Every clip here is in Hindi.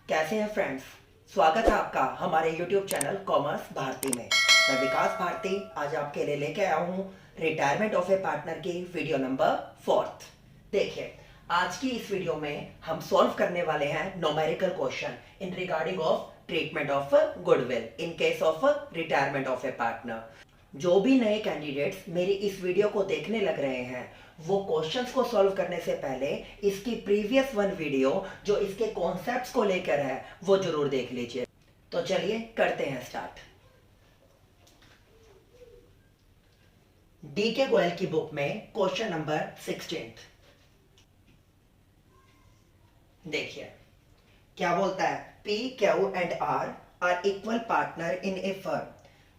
कैसे हैं फ्रेंड्स। स्वागत है आपका हमारे YouTube चैनल कॉमर्स भारती में। मैं विकास भारती आज आपके लिए लेके आया हूँ रिटायरमेंट ऑफ ए पार्टनर की वीडियो नंबर 4। देखिए, आज की इस वीडियो में हम सॉल्व करने वाले हैं numerical question in regarding of treatment of goodwill in case of retirement of A partner. जो भी नए कैंडिडेट्स मेरी इस वीडियो को देखने लग रहे हैं वो क्वेश्चंस को सॉल्व करने से पहले इसकी प्रीवियस वन वीडियो जो इसके कॉन्सेप्ट्स को लेकर है वो जरूर देख लीजिए। तो चलिए करते हैं स्टार्ट। डी के गोयल की बुक में क्वेश्चन नंबर 16 देखिए क्या बोलता है। P, Q and R are equal partner in a firm.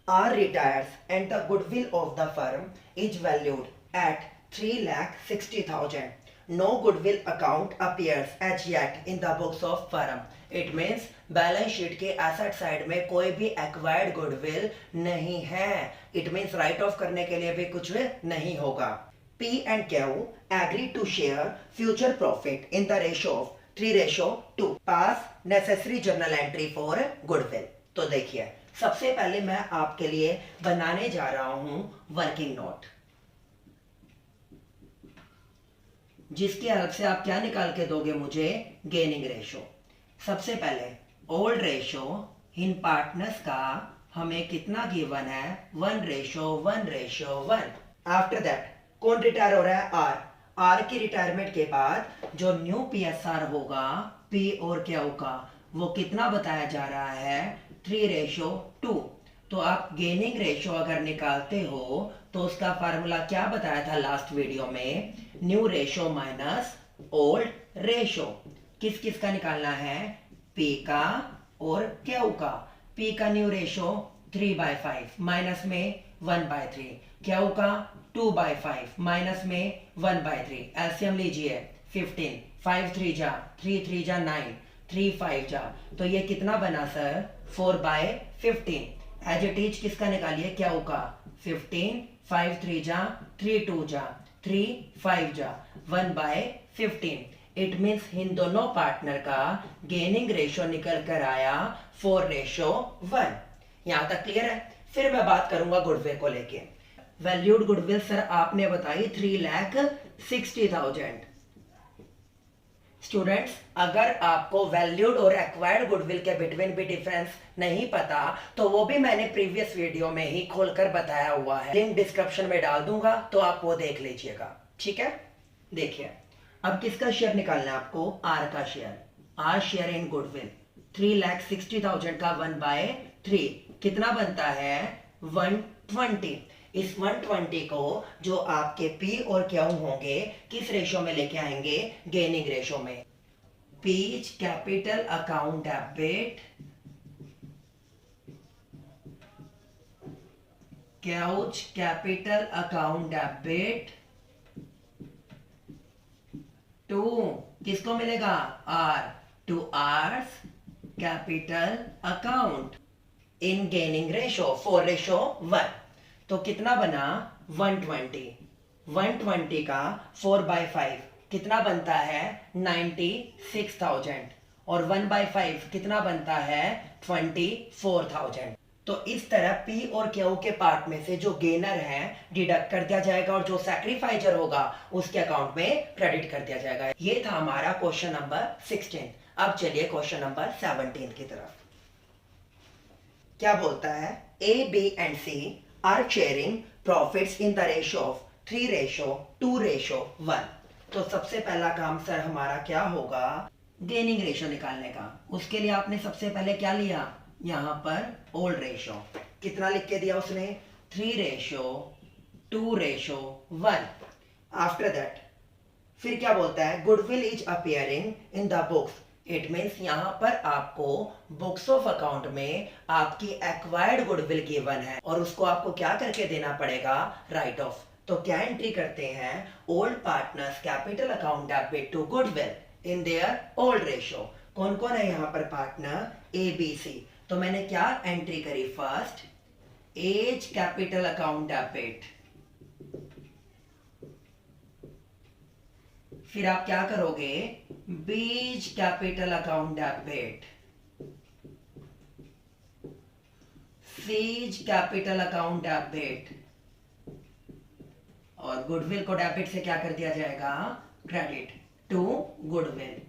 R retires and the goodwill of the firm is valued at 3,60,000. No goodwill account appears as yet in the books of firm. It means balance sheet के एसेट साइड में कोई भी एक्वायर्ड गुडविल नहीं है। इट मीन्स राइट ऑफ करने के लिए भी कुछ नहीं होगा। P and Q agree to share future profit in the ratio of 3:2. Pass necessary journal entry for goodwill. तो देखिए, सबसे पहले मैं आपके लिए बनाने जा रहा हूं वर्किंग नोट, जिसकी हेल्प से आप क्या निकाल के दोगे मुझे, गेनिंग रेशो। सबसे पहले ओल्ड रेशो इन पार्टनर्स का हमें कितना गिवन है, 1:1:1। आफ्टर दैट कौन रिटायर हो रहा है, आर। आर की रिटायरमेंट के बाद जो न्यू पीएसआर होगा पी और क्यू का, वो कितना बताया जा रहा है, 3:2। तो आप गेनिंग रेशो अगर निकालते हो तो उसका फार्मूला क्या बताया था लास्ट वीडियो में, new ratio minus old ratio. किस किस का निकालना है, पी का और क्यू का। पी का न्यू रेशो 3/5 माइनस में 1/3, क्यू का 2/5 माइनस में 1/3। एलसीएम लीजिए 15, 5 3 जा 3 3 जा 9, 3 5 जा, तो ये कितना बना सर, 4/15। एज इट इज किसका निकालिए, क्यू का 15, 5 3 जा 3 2 जा 3 5 जा 1/15। इट मीन्स इन दोनों पार्टनर का गेनिंग रेशो निकल कर आया 4:1। यहां तक क्लियर है। फिर मैं बात करूंगा गुडविल को लेके। वैल्यूड गुडविल सर आपने बताई 3,60,000। स्टूडेंट्स, अगर आपको वैल्यूड और एक्वायर्ड गुडविल के बिटवीन भी डिफरेंस नहीं पता तो वो भी मैंने प्रीवियस वीडियो में ही खोलकर बताया हुआ है, लिंक डिस्क्रिप्शन में डाल दूंगा तो आप वो देख लीजिएगा, ठीक है। देखिए, अब किसका शेयर निकालना है आपको, आर का share. R share in goodwill 3,60,000 का 1/3 कितना बनता है, 120। इस 120 को जो आपके P और Q होंगे किस रेशो में लेके आएंगे, गेनिंग रेशो में। P's capital account debit, Q's capital account debit to किसको मिलेगा, R, to R's capital account in gaining ratio 4:1। तो कितना बना, 120। 120 का 4/5 कितना बनता है, 96,000 और 1/5 कितना बनता है, 24,000। तो इस तरह P और Q के पार्ट में से जो गेनर है डिडक्ट कर दिया जाएगा और जो सैक्रिफाइजर होगा उसके अकाउंट में क्रेडिट कर दिया जाएगा। ये था हमारा क्वेश्चन नंबर 16। अब चलिए क्वेश्चन नंबर 17 की तरफ। क्या बोलता है, A, B and C are sharing profits in the ratio of 3:2:1। तो सबसे पहला काम सर हमारा क्या होगा, गेनिंग रेशो निकालने का। उसके लिए आपने सबसे पहले क्या लिया, यहां पर ओल्ड रेशो कितना लिख के दिया उसने, 3:2:1। आफ्टर दैट फिर क्या बोलता है, goodwill is appearing in the books. It means यहां पर आपको बुक्स ऑफ अकाउंट में आपकी एक्वायर्ड गुडविल गिवन है और उसको आपको क्या करके देना पड़ेगा, राइट ऑफ। तो क्या एंट्री करते हैं, old partners capital account debit to goodwill in their old ratio. कौन कौन है यहां पर पार्टनर, ए बी सी। तो मैंने क्या एंट्री करी, first A's capital account debit, फिर आप क्या करोगे, B's capital account debit, C's capital account debit, और गुडविल को डेबिट से क्या कर दिया जाएगा, credit to goodwill.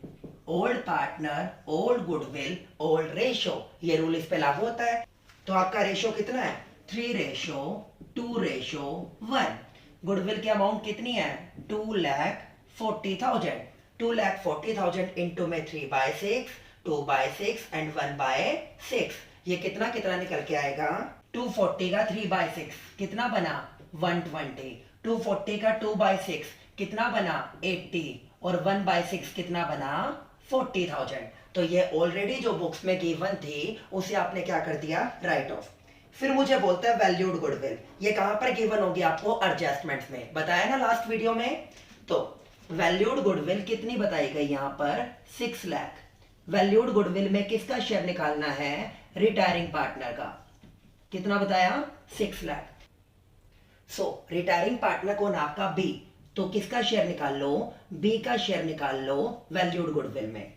Old partner, old goodwill, old ratio, ये रूल इस पे लागू होता है। तो आपका रेशो कितना है, 3:2:1। गुडविल की अमाउंट कितनी है, 2,40,000। 2,40,000 इंटू में 3/6, 2/6 एंड 1/6। ये कितना कितना निकल के आएगा, 240 का 3/6 कितना बना, 120। 240 का 2/6 कितना बना, 80, और 1/6 कितना बना, 40,000। तो ये ऑलरेडी जो बुक्स में गिवन थी उसे आपने क्या कर दिया, राइट ऑफ। फिर मुझे बोलता है वैल्यूड गुडविल, ये कहां पर गिवन होगी आपको, एडजस्टमेंट्स में, बताया ना लास्ट वीडियो में। तो वैल्यूड गुडविल कितनी बताई गई यहां पर, 6 लाख। वैल्यूड गुडविल में किसका शेयर निकालना है, रिटायरिंग पार्टनर का। कितना बताया, 6 लाख। सो रिटायरिंग पार्टनर कौन, आपका बी, तो किसका शेयर निकाल लो, बी का शेयर निकाल लो वैल्यूड गुडविल में।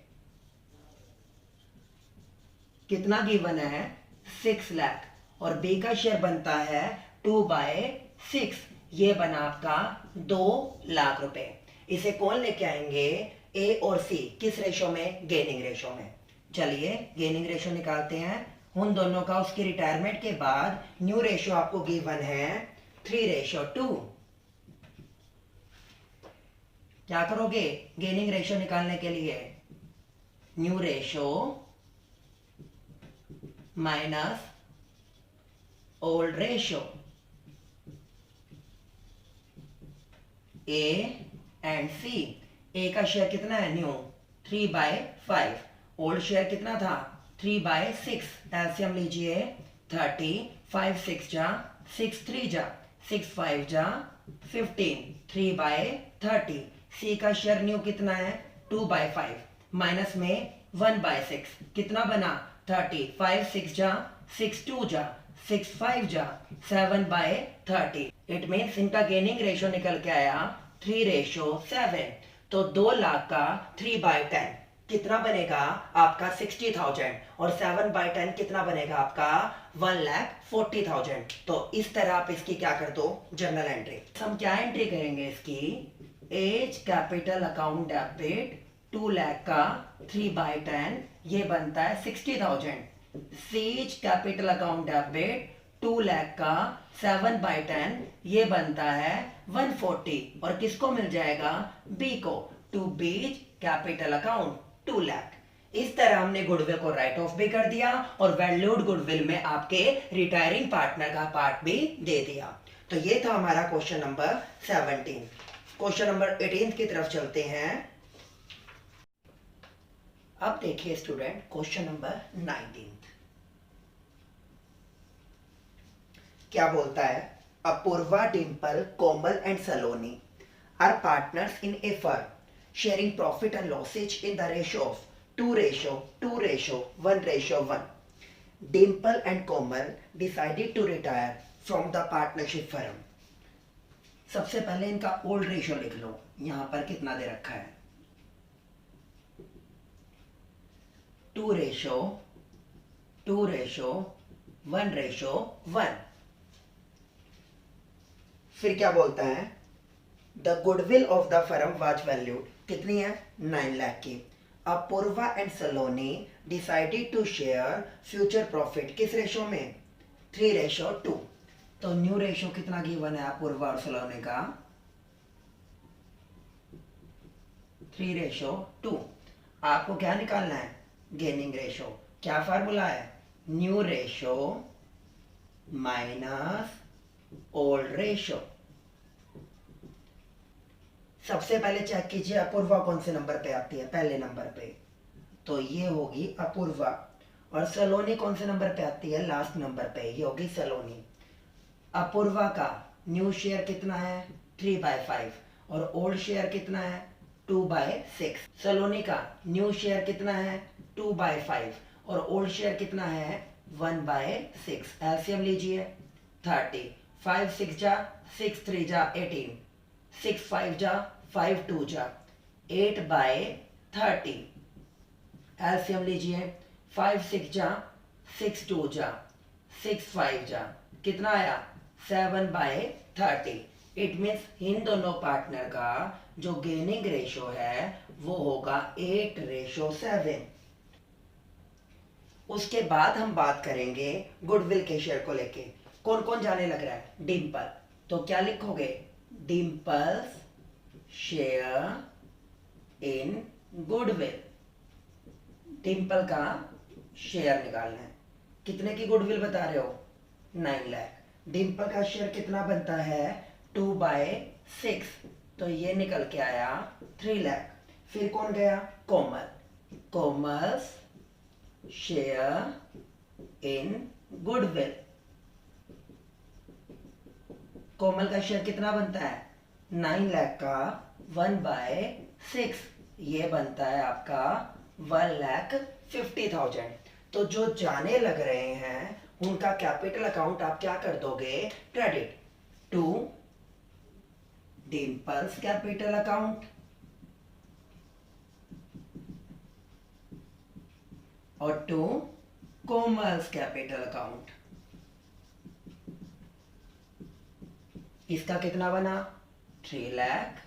कितना गिवन है, 6 लाख, और बी का शेयर बनता है 2/6, ये बना आपका 2 लाख रुपए। इसे कौन लेके आएंगे, ए और सी, किस रेशो में, गेनिंग रेशो में। चलिए गेनिंग रेशो निकालते हैं उन दोनों का। उसकी रिटायरमेंट के बाद न्यू रेशो आपको गिवन है 3:2। क्या करोगे, गेनिंग रेशो निकालने के लिए, new ratio minus old ratio, A and C. A का शेयर कितना है, न्यू 3/5, ओल्ड शेयर कितना था, 3/6। एलसीएम लीजिए, 30, 5 6 जा 6 3 जा 6 5 जा 15, 3/30। सी का शेयर न्यू कितना है, 2/5, माइनस में 1/6 कितना बना, 30, 5 6 जा 6 2 जा 6 5 जा 7/30। इट मीन्स इनका गेनिंग रेशो निकल के आया 3:7। तो 2 लाख का 3/10 कितना बनेगा आपका, 60,000, और 7/10 कितना बनेगा आपका, 1,40,000। तो इस तरह आप इसकी क्या कर दो, जर्नल एंट्री। हम क्या एंट्री करेंगे इसकी, A's capital account debit 2 lakh का 3/10, ये बनता है 60,000। C's capital account debit 2 lakh का 7/10, ये बनता है 140, और किसको मिल जाएगा, बी को, to B's capital account 2 lakh. इस तरह हमने गुडविल को राइट ऑफ भी कर दिया और वैल्यूड गुडविल में आपके रिटायरिंग पार्टनर का पार्ट भी दे दिया। तो ये था हमारा क्वेश्चन नंबर 17। क्वेश्चन नंबर 18 की तरफ चलते हैं। अब देखिए स्टूडेंट क्वेश्चन नंबर 19 क्या बोलता है, Apoorva, Dimple, Komal and Saloni are partners in a firm sharing profit and losses in the ratio of 2:1:1. Dimple and Komal decided to retire from the partnership firm. सबसे पहले इनका ओल्ड रेशो लिख लो, यहां पर कितना दे रखा है, 2:1:1। फिर क्या बोलता है, the goodwill of the firm was valued, कितनी है, 9 लाख की। Apurva and Saloni decided to share future profit, किस रेशो में, 3:2। तो न्यू रेशो कितना गिवन है अपूर्वा और सलोनी का, 3:2। आपको क्या निकालना है, गेनिंग रेशो। क्या फार्मूला है, new ratio minus old ratio. सबसे पहले चेक कीजिए अपूर्वा कौन से नंबर पे आती है, पहले नंबर पे, तो ये होगी अपूर्वा। और सलोनी कौन से नंबर पे आती है, लास्ट नंबर पे, ये होगी सलोनी। अपूर्वा का न्यू शेयर कितना है, 3/5, और ओल्ड शेयर कितना है, 2/6। सलोनी का न्यू शेयर कितना है, 2/5, और ओल्ड शेयर कितना है, 1/6। एलसीएम लीजिए, 30, 5 6 जा 6 3 जा 18, 6 5 जा 5 2 जा 8/30। एलसीएम लीजिए, 5 6 जा 6 2 जा 6 5 जा कितना आया 7/30। इट मीन्स इन दोनों पार्टनर का जो गेनिंग रेशो है वो होगा 8:7। उसके बाद हम बात करेंगे गुडविल के शेयर को लेके। कौन कौन जाने लग रहा है? डिम्पल। तो क्या लिखोगे? Dimple's share in goodwill. Dimple का शेयर निकालना है। कितने की गुडविल बता रहे हो? 9 लाख। डिम्पल का शेयर कितना बनता है? 2/6। तो ये निकल के आया 3 लाख। फिर कौन गया? Komal. Komal's share in goodwill. Komal का शेयर कितना बनता है? 9 लाख का 1/6 ये बनता है आपका 1,50,000। तो जो जाने लग रहे हैं उनका कैपिटल अकाउंट आप क्या कर दोगे? Credit to Dimple's capital account और टू कोमल्स कैपिटल अकाउंट। इसका कितना बना? 3 लाख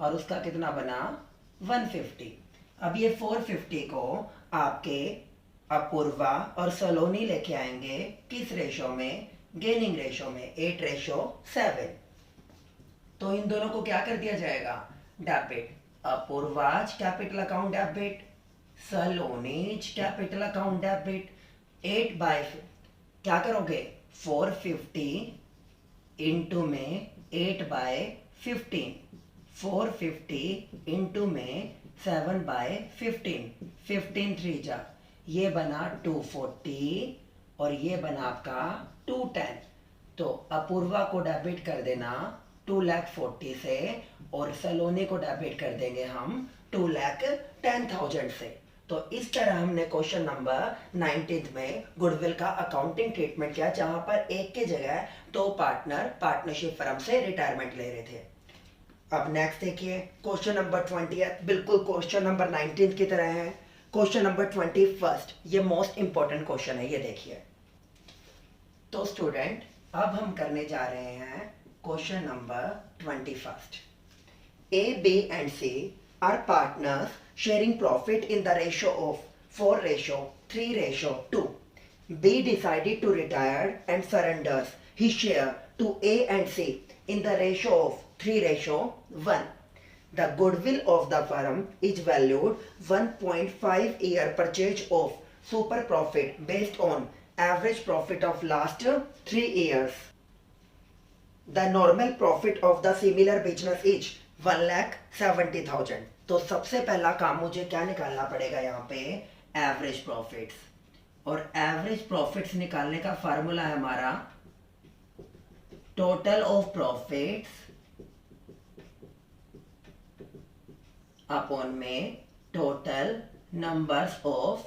और उसका कितना बना? 150। अब ये 450 को आपके अपूर्वा और सलोनी लेके आएंगे किस रेशो में? गेनिंग रेशो में 8:7। तो इन दोनों को क्या कर दिया जाएगा? Debit. Apoorva's capital account debit, Saloni's capital account debit. 8/5 क्या करोगे? 450 इंटू में 8/15। 450 इंटू में 7/15। 15 3 जा ये बना 240 और ये बना आपका 210। तो अपूर्वा को डेबिट कर देना 2,40,000 से और सलोनी को डेबिट कर देंगे हम 2,10,000 से। तो इस तरह हमने क्वेश्चन नंबर 19 में गुडविल का अकाउंटिंग ट्रीटमेंट किया, जहां पर एक के जगह 2 पार्टनर पार्टनरशिप फर्म से रिटायरमेंट ले रहे थे। अब नेक्स्ट देखिए क्वेश्चन नंबर 20 बिल्कुल क्वेश्चन नंबर 19 की तरह है। क्वेश्चन नंबर 21 ये मोस्ट इंपॉर्टेंट क्वेश्चन है, ये देखिए। तो स्टूडेंट अब हम करने जा रहे हैं question number 21। A, B and C are partners sharing profit in the ratio of 4:3:2. B decided to retire and surrenders his share to A and C in the ratio of 3:1. The goodwill of the firm is valued 1.5 year purchase of super profit based on average profit of last 3 years. The normal profit of the similar business is 1,70,000. तो सबसे पहला काम मुझे क्या निकालना पड़ेगा? यहाँ पे एवरेज प्रॉफिट्स। और एवरेज प्रॉफिट्स निकालने का फार्मूला है हमारा टोटल ऑफ प्रॉफिट्स अपॉन में total numbers of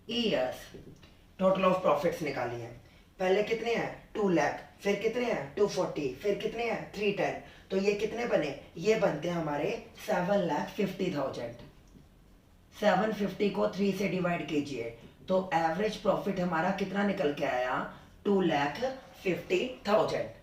years. Total of profits निकाली है। पहले कितने हैं? 2 लाख। फिर कितने हैं? 240। फिर कितने हैं? 310। तो ये कितने बने? ये बनते हैं हमारे 7,50,000। 750 को 3 से डिवाइड कीजिए तो एवरेज प्रॉफिट हमारा कितना निकल के आया? 2,50,000।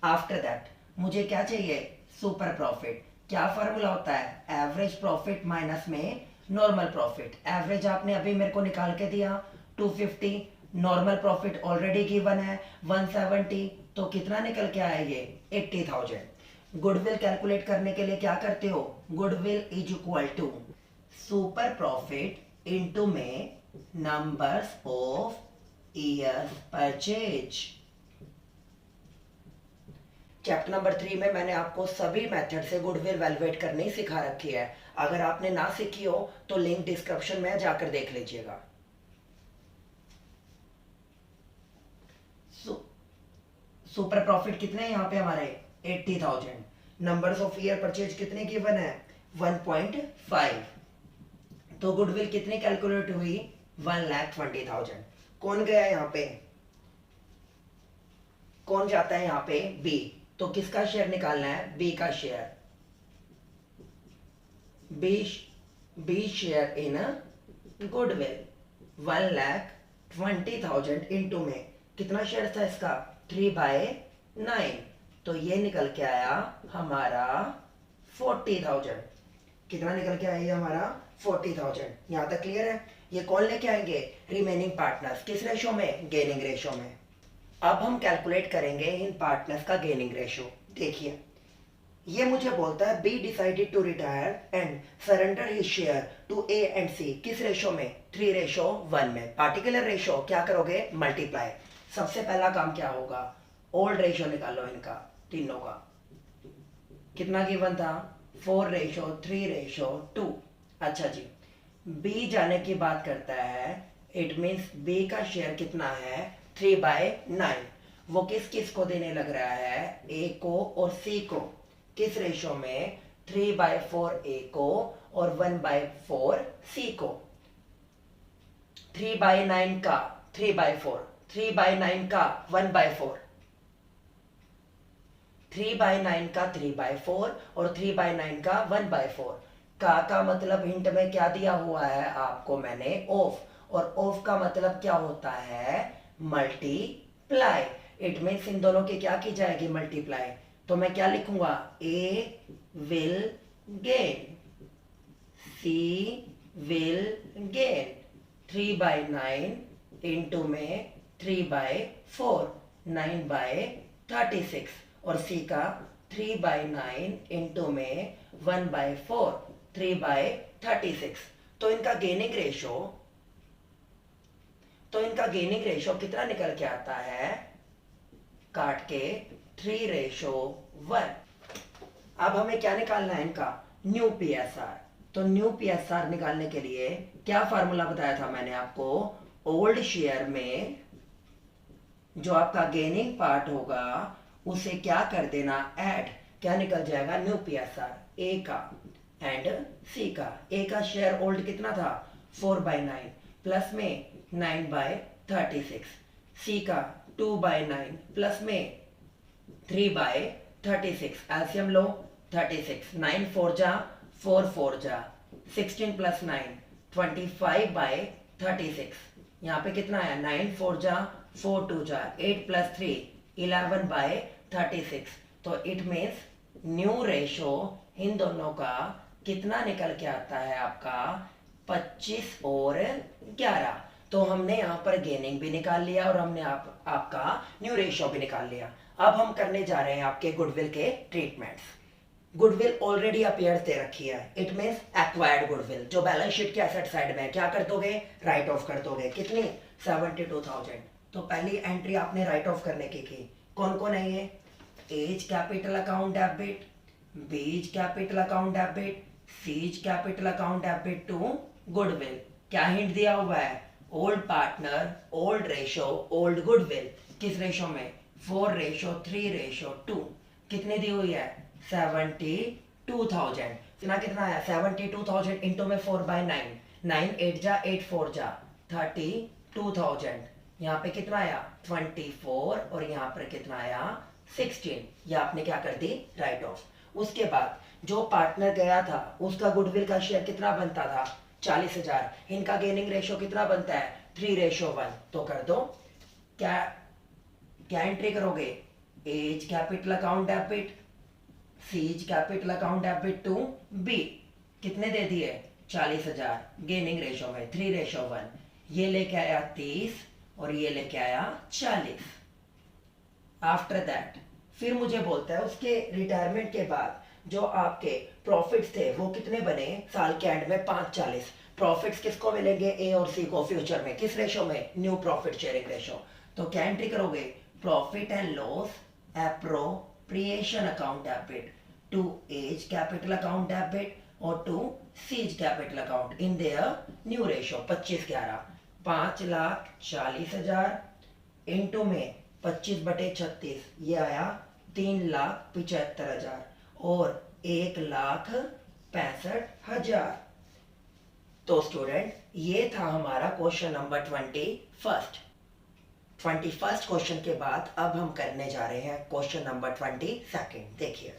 आफ्टर दैट मुझे क्या चाहिए? Super profit. क्या फॉर्मूला होता है? एवरेज प्रॉफिट माइनस में नॉर्मल प्रॉफिट। एवरेज आपने अभी मेरे को निकाल के दिया 250, नॉर्मल प्रॉफिट ऑलरेडी गिवन है 170। तो कितना निकल के आया? ये 80,000। गुडविल कैलकुलेट करने के लिए क्या करते हो? Goodwill is equal to super profit into में numbers of years purchase. Chapter number 3 में मैंने आपको सभी मेथड से गुडविल वैल्यूएट करनी सिखा रखी है। अगर आपने ना सीखी हो तो लिंक डिस्क्रिप्शन में जाकर देख लीजिएगा। सुपर प्रॉफिट कितने हैं यहाँ पे हमारे? 80,000। नंबर्स ऑफ ईयर परचेज कितने गिवन है? 1.5। तो गुडविल कितनी कैलकुलेट हुई? 1,20,000। कौन गया यहाँ पे? कौन जाता है यहाँ पे? बी। तो किसका शेयर निकालना है? बी का share. B share in goodwill 1,20,000 20,000 into में कितना शेयर था इसका 3/9, तो ये निकल के आया हमारा 40,000। कितना निकल के आया ये हमारा 40,000। यहां तक क्लियर है। ये कौन लेके आएंगे रिमेनिंग पार्टनर्स, किस रेशो में गेनिंग रेशो में। अब हम कैलकुलेट करेंगे इन पार्टनर्स का गेनिंग रेशो। देखिए ये मुझे बोलता है B decided to retire and surrender his share to A and C, किस रेशो में 3:1 में। पार्टिकुलर रेशो क्या करोगे मल्टीप्लाई। सबसे पहला काम क्या होगा ओल्ड रेशो निकालो इनका तीनों का। कितना गिवन था 4:3:2। अच्छा जी बी जाने की बात करता है, इट मीन्स बी का शेयर कितना है 3/9। वो किस किस को देने लग रहा है ए को और सी को, किस रेशो में 3/4 ए को और 1/4 सी को। 3/9 का 3/4, 3/9 का 1/4, 3/9 का 3/4 और 3/9 का 1/4। का मतलब हिंट में क्या दिया हुआ है आपको मैंने ऑफ, और ऑफ का मतलब क्या होता है मल्टीप्लाई। इट मीन्स इन दोनों की क्या की जाएगी मल्टीप्लाई। तो मैं क्या लिखूंगा A will gain, C will gain 3/9 into में 3/4, 9/36, और सी का 3/9 इंटू में 1/4, 3/36। तो इनका गेनिंग रेशो कितना निकल के आता है काट के 3:1। अब हमें क्या निकालना है इनका न्यू पीएसआर। तो न्यू पीएसआर निकालने के लिए क्या फार्मूला बताया था मैंने आपको, ओल्ड शेयर में जो आपका गेनिंग पार्ट होगा उसे क्या कर देना ऐड, क्या निकल जाएगा न्यू पीएसआर ए का एंड सी का। ए का शेयर ओल्ड कितना था 4/9 प्लस में 9/36, सी का 2/9 प्लस में 3/36। एलसीएम लो 36, 9 4 जा 4 4 जा 16 प्लस 9 25/36। यहाँ पे कितना आया 9 4 जा 4 2 जा 8 प्लस 3 11/36। तो इट मीन्स न्यू रेशो इन दोनों का कितना निकल के आता है आपका 25 और 11। तो हमने यहाँ पर गेनिंग भी निकाल लिया और हमने आपका न्यू रेशो भी निकाल लिया। अब हम करने जा रहे हैं आपके गुडविल के ट्रीटमेंट्स। गुडविल ऑलरेडी अपेयर दे रखी है, इट मीन्स एक्वायर्ड गुडविल, जो बैलेंस शीट के एसेट साइड में क्या कर दोगे राइट ऑफ कर दोगे। कितनी 72,000। तो पहली एंट्री आपने राइट ऑफ करने की कौन कौन है ये A's capital account debit, B's capital account debit, C's capital account debit to goodwill. क्या हिंट दिया हुआ है old partner, old ratio, old goodwill, किस रेशो में 4:3:2। कितनी दी हुई है 72,000। कितना आया 72,000 इंटू में 4/9, 9 8 जा 8 4 जा 32,000। यहाँ पे कितना आया 24 और यहाँ पर कितना आया 16। ये आपने क्या कर दी राइट ऑफ। उसके बाद जो पार्टनर गया था उसका गुडविल का शेयर कितना बनता था 40,000। इनका गेनिंग रेशो कितना बनता है 3:1। तो कर दो क्या क्या एंट्री करोगे A's capital account debit, C's capital account debit to B. कितने दे दिए 40,000 गेनिंग रेशो में 3:1। ये लेके आया 30 और ये लेके आया 40। आफ्टर दैट फिर मुझे बोलता है उसके रिटायरमेंट के बाद जो आपके प्रॉफिट्स थे वो कितने बने साल के एंड में 540। प्रॉफिट्स किसको मिलेंगे ए और सी को फ्यूचर में, किस रेशो में न्यू प्रॉफिट शेयरिंग रेशो। तो क्या एंट्री करोगे profit and loss appropriation account debit to A's capital account debit और to C's capital account in their new ratio 25/11। 5,40,000 into में 25/36 ये आया 3,75,000 और 1,65,000। तो स्टूडेंट ये था हमारा क्वेश्चन नंबर 21st क्वेश्चन के बाद अब हम करने जा रहे हैं क्वेश्चन नंबर 22। देखिए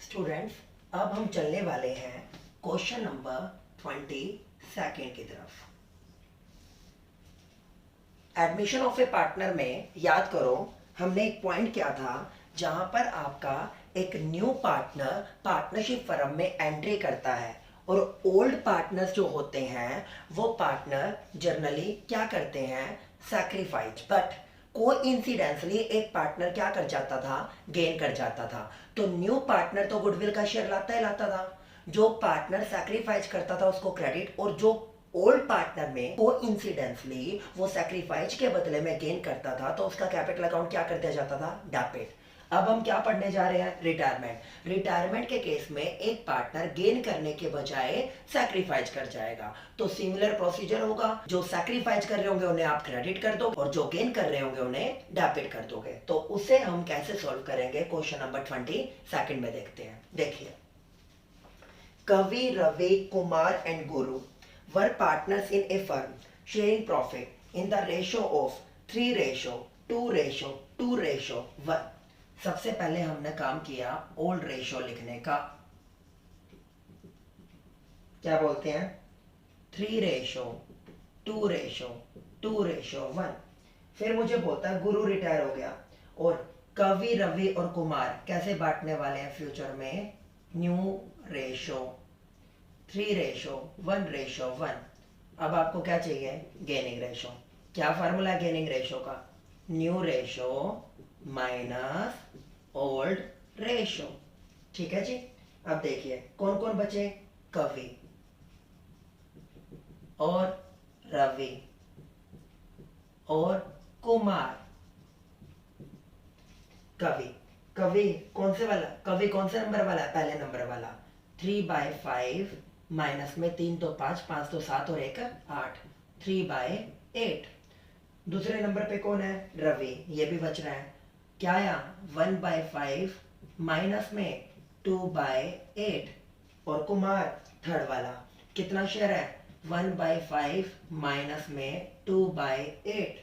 स्टूडेंट्स अब हम चलने वाले हैं क्वेश्चन नंबर 22 की तरफ। एडमिशन ऑफ ए पार्टनर में याद करो हमने एक पॉइंट किया था जहां पर आपका एक न्यू पार्टनर पार्टनरशिप फर्म में एंट्री करता है और ओल्ड पार्टनर्स जो होते हैं वो पार्टनर जनरली क्या करते हैं, सैक्रिफाइस। बट कोइंसिडेंटली एक पार्टनर क्या कर जाता था, गेन कर जाता था। तो न्यू पार्टनर तो गुडविल का शेयर लाता था। जो पार्टनर सैक्रिफाइस करता था उसको क्रेडिट, और जो ओल्ड पार्टनर में कोइंसिडेंटली वो सैक्रिफाइस के बदले में गेन करता था तो उसका कैपिटल अकाउंट क्या कर दिया जाता था, डेबिट। अब हम क्या पढ़ने जा रहे हैं, रिटायरमेंट। रिटायरमेंट के केस में एक पार्टनर गेन करने के बजाय सैक्रिफाइस कर जाएगा, तो सिमिलर प्रोसीजर होगा। जो सैक्रिफाइस कर रहे होंगे उन्हें आप क्रेडिट कर दो और जो गेन कर रहे होंगे उन्हें डेबिट कर दोगे। तो उसे हम कैसे सॉल्व करेंगे, क्वेश्चन नंबर 22 में देखते हैं। देखिए, कवि, Ravi, Kumar and Guru were partners in a firm sharing profit in the ratio of 3:2:1। सबसे पहले हमने काम किया ओल्ड रेशो लिखने का, क्या बोलते हैं, 3:2:1। फिर मुझे बोलता है गुरु रिटायर हो गया और कवि, रवि और कुमार कैसे बांटने वाले हैं फ्यूचर में, न्यू रेशो 3:1:1। अब आपको क्या चाहिए, गेनिंग रेशो। क्या फार्मूला है गेनिंग रेशो का, new ratio minus old ratio. ठीक है जी। अब देखिए कौन कौन बचे, कवि और रवि और कुमार। कवि कवि कौन से वाला, कवि कौन से नंबर वाला है, पहले नंबर वाला। 3/5 माइनस में 3 तो 5, 5 तो 7 और 1 8, 3/8। दूसरे नंबर पे कौन है, रवि, ये भी बच रहा है। क्या आया, 1/5 माइनस में 2/8। और कुमार थर्ड वाला, कितना शेयर है, 1/5 माइनस में 2/8।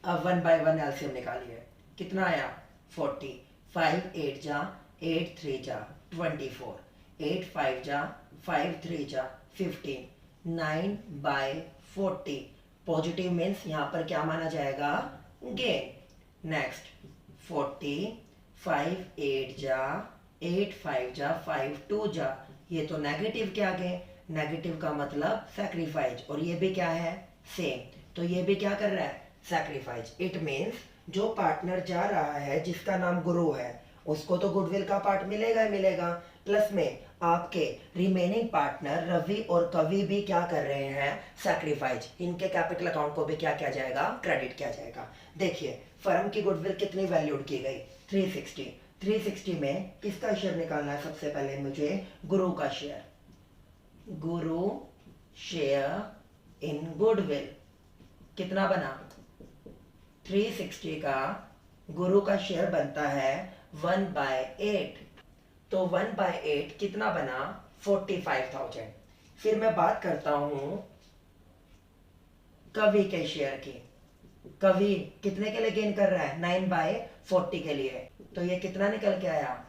अब 1/1 एलसीएम निकालिए, कितना आया, 40। 5 8 जा 8 3 जा 24, 8 5 जा 5 3 जा 15, 9/40। पॉजिटिव मीन्स यहाँ पर क्या माना जाएगा, गेन। नेक्स्ट 40, 5 8 जा 8 5 जा 5 2 जा, ये तो नेगेटिव के आगे, नेगेटिव का मतलब सैक्रिफाइस, और ये भी क्या है, सेम। तो ये भी क्या कर रहा है, सैक्रिफाइस। इट मीन्स जो पार्टनर जा रहा है जिसका नाम गुरु है उसको तो गुडविल का पार्ट मिलेगा ही मिलेगा, प्लस में आपके रिमेनिंग पार्टनर रवि और कवि भी क्या कर रहे हैं, सैक्रिफाइस। इनके कैपिटल अकाउंट को भी क्या किया जाएगा, क्रेडिट किया जाएगा। देखिए फर्म की गुडविल कितनी वैल्यूड की गई, 360। 360 में किसका शेयर निकालना है, सबसे पहले मुझे गुरु का share. Guru share in goodwill कितना बना, 360 का गुरु का शेयर बनता है 1/8। तो 1/8 कितना बना, 45,000। फिर मैं बात करता हूं कवि के शेयर की। कवि कितने के लिए गेन कर रहा है, 9/40 के लिए। तो ये कितना निकल के आया,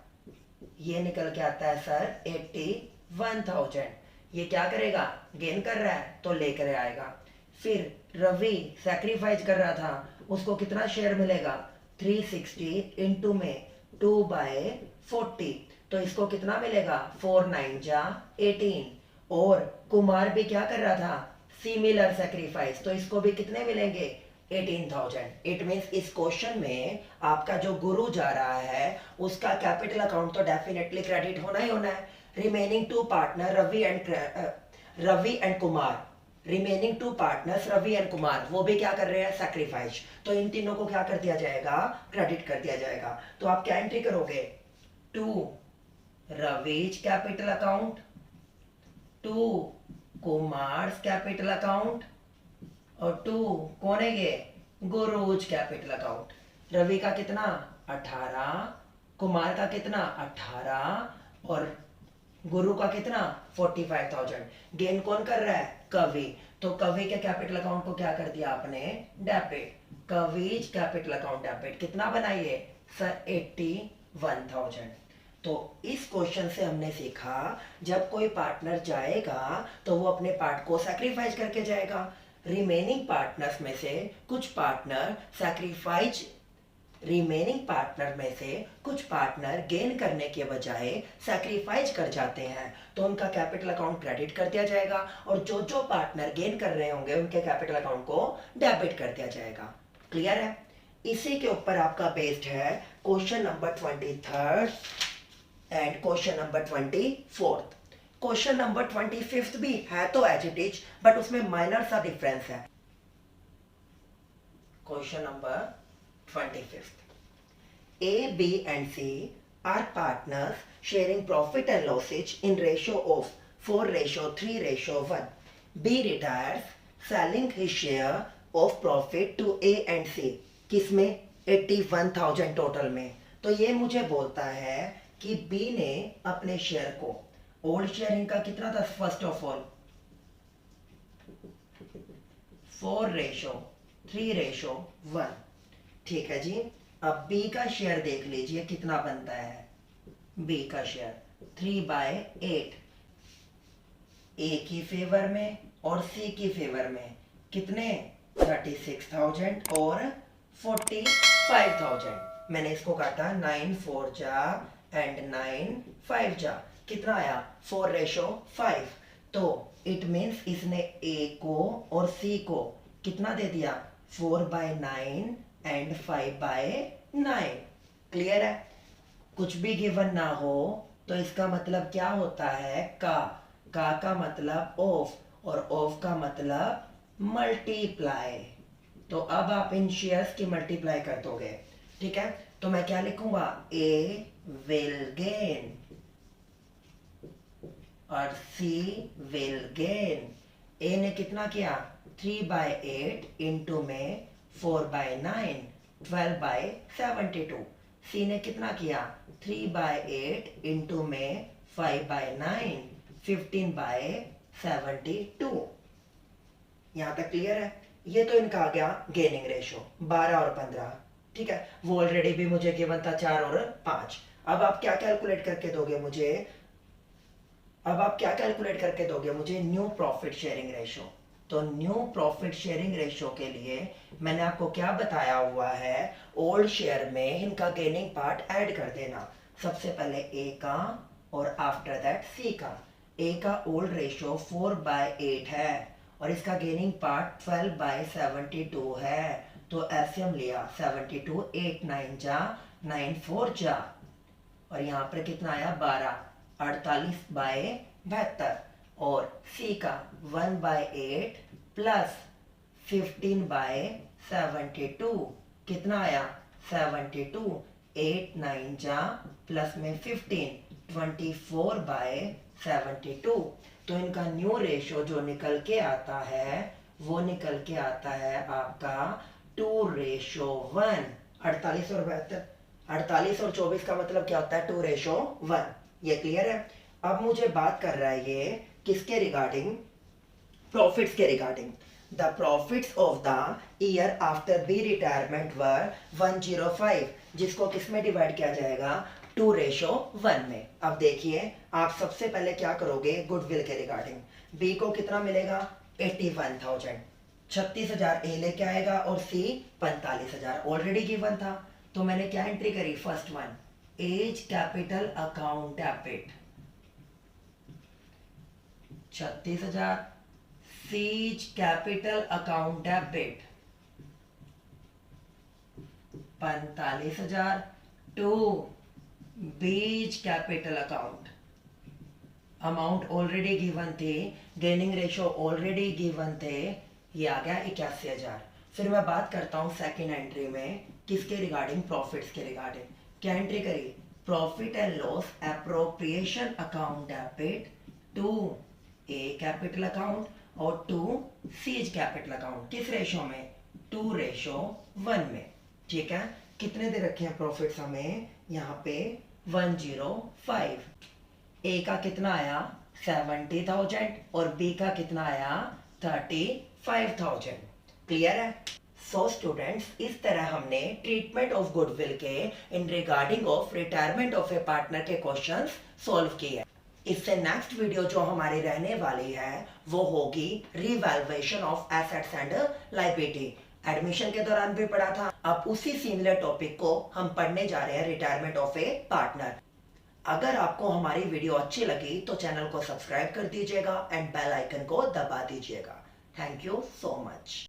ये निकल के आता है सर 81,000। ये क्या करेगा, गेन कर रहा है तो लेकर आएगा। फिर रवि सैक्रिफाइस कर रहा था, उसको कितना शेयर मिलेगा, 360 इंटू में 2/40। तो इसको कितना मिलेगा, 4 9 जा 18। और कुमार भी क्या कर रहा था, सिमिलर सैक्रिफाइस, तो इसको भी कितने मिलेंगे, 18,000। इट मीन्स इस क्वेश्चन में आपका जो गुरु जा रहा है उसका कैपिटल अकाउंट तो डेफिनेटली क्रेडिट होना ही होना है। Remaining to partner Ravi and Kumar, remaining to partners Ravi and Kumar, वो भी क्या कर रहे हैं, सैक्रिफाइस। तो इन तीनों को क्या कर दिया जाएगा, क्रेडिट कर दिया जाएगा। तो आप क्या एंट्री करोगे, 2 Ravi's capital account, 2 Kumars capital account और 2 कौन है ये, गुरुज कैपिटल अकाउंट। रवि का कितना 18, कुमार का कितना 18 और गुरु का कितना 45,000। गेन कौन कर रहा है, कवि। तो कवि के कैपिटल अकाउंट को क्या कर दिया आपने, डेबिट। कविज कैपिटल अकाउंट डेबिट, कितना बनाइए सर, 81,000। तो इस क्वेश्चन से हमने सीखा जब कोई पार्टनर जाएगा तो वो अपने पार्ट को सैक्रिफाइस करके जाएगा। रिमेनिंग पार्टनर्स में से कुछ पार्टनर सैक्रिफाइस रिमेनिंग पार्टनर में से कुछ पार्टनर गेन करने के बजाय सैक्रिफाइस कर जाते हैं, तो उनका कैपिटल अकाउंट क्रेडिट कर दिया जाएगा और जो जो पार्टनर गेन कर रहे होंगे उनके कैपिटल अकाउंट को डेबिट कर दिया जाएगा। क्लियर है? इसी के ऊपर आपका बेस्ड है question number 23 and question number 24। Question number 25 भी है तो एज इट इज, बट उसमें माइनर सा डिफरेंस है। Question number 25. A, B and C are partners sharing profit and losses in ratio of 4:3:1. B retires selling his share of profit to A and C. किसमें? 81,000 टोटल में। तो ये मुझे बोलता है कि B ने अपने शेयर को, ओल्ड शेयर इनका कितना था फर्स्ट ऑफ ऑल 4:3:1, ठीक है जी। अब बी का शेयर देख लीजिए कितना बनता है। बी का शेयर 3/8, ए की फेवर में और सी की फेवर में कितने 36,000 और 45,000। मैंने इसको काटा 9 4 जा एंड 9 5 जा, कितना आया 4:5। तो इट मीन्स इसने ए को और सी को कितना दे दिया 4/9 एंड 5/9। क्लियर है? कुछ भी गिवन ना हो तो इसका मतलब क्या होता है का मतलब ऑफ और ऑफ का मतलब मल्टीप्लाई। तो अब आप इन शेयर्स की मल्टीप्लाई कर दोगे, ठीक है? तो मैं क्या लिखूंगा ए विल गेन और सी विल गेन। ए ने कितना किया 3/8 इंटू में 4/9 12/72। सी ने कितना किया 3/8 इंटू में 5/9 15/72। यहां तक क्लियर है? ये तो इनका आ गया गेनिंग रेशो 12 और 15, ठीक है? वो ऑलरेडी भी मुझे गिवन था 4 और 5। अब आप क्या कैलकुलेट करके दोगे मुझे? New profit sharing ratio. तो न्यू प्रॉफिट शेयरिंग रेशो के लिए मैंने आपको क्या बताया हुआ है, ओल्ड शेयर में इनका गेनिंग पार्ट ऐड कर देना। सबसे पहले ए का और आफ्टर दैट सी का। ए का ओल्ड रेशो 4/8 है और इसका गेनिंग पार्ट 12/72 है। तो एलसीएम लिया 72, 8 9 जा 9 4 जा और यहाँ पर कितना आया 12, 48/72। और सी का 1/8 प्लस 15/72 कितना आया 72, 8 9 जा प्लस में 15 24/72। तो इनका न्यू रेशो जो निकल के आता है वो निकल के आता है आपका 2:1। 48 और 72, 48 और 24 का मतलब क्या होता है 2:1। ये क्लियर है? अब मुझे बात कर रहा है ये किसके रिगार्डिंग? प्रॉफिट्स के regarding. The profits of the year after B retirement were 105, जिसको किस में डिवाइड किया जाएगा 2:1 में। अब देखिए आप सबसे पहले क्या करोगे गुडविल के रिगार्डिंग। बी को कितना मिलेगा 81,000, 36,000 ए लेके आएगा और सी 45,000 ऑलरेडी गिवन था। तो मैंने क्या एंट्री करी first one A's capital account debit 36,000, C's capital account debit 45,000 to B's capital account. Amount already given थे, गेनिंग रेशो ऑलरेडी गिवन थे, ये आ गया 81,000। फिर मैं बात करता हूं सेकेंड एंट्री में किसके रिगार्डिंग? प्रॉफिट्स के रिगार्डिंग। क्या एंट्री करी? Profit and loss appropriation account debit to A capital account और टू सीज कैपिटल अकाउंट। किस रेशो में? 2:1 में, ठीक है? कितने दे रखे हैं प्रॉफिट्स हमें यहाँ पे 105। ए का कितना आया 70,000 और बी का कितना आया 35,000। क्लियर है? सो स्टूडेंट्स, इस तरह हमने ट्रीटमेंट ऑफ गुडविल के इन regarding of retirement of A partner के क्वेश्चंस सॉल्व किए। इससे नेक्स्ट वीडियो जो हमारी रहने वाली है वो होगी revaluation of assets and liability. Admission के दौरान भी पढ़ा था, अब उसी सिमिलर टॉपिक को हम पढ़ने जा रहे हैं, रिटायरमेंट ऑफ ए पार्टनर। अगर आपको हमारी वीडियो अच्छी लगी तो चैनल को सब्सक्राइब कर दीजिएगा एंड बेल आइकन को दबा दीजिएगा। Thank you so much.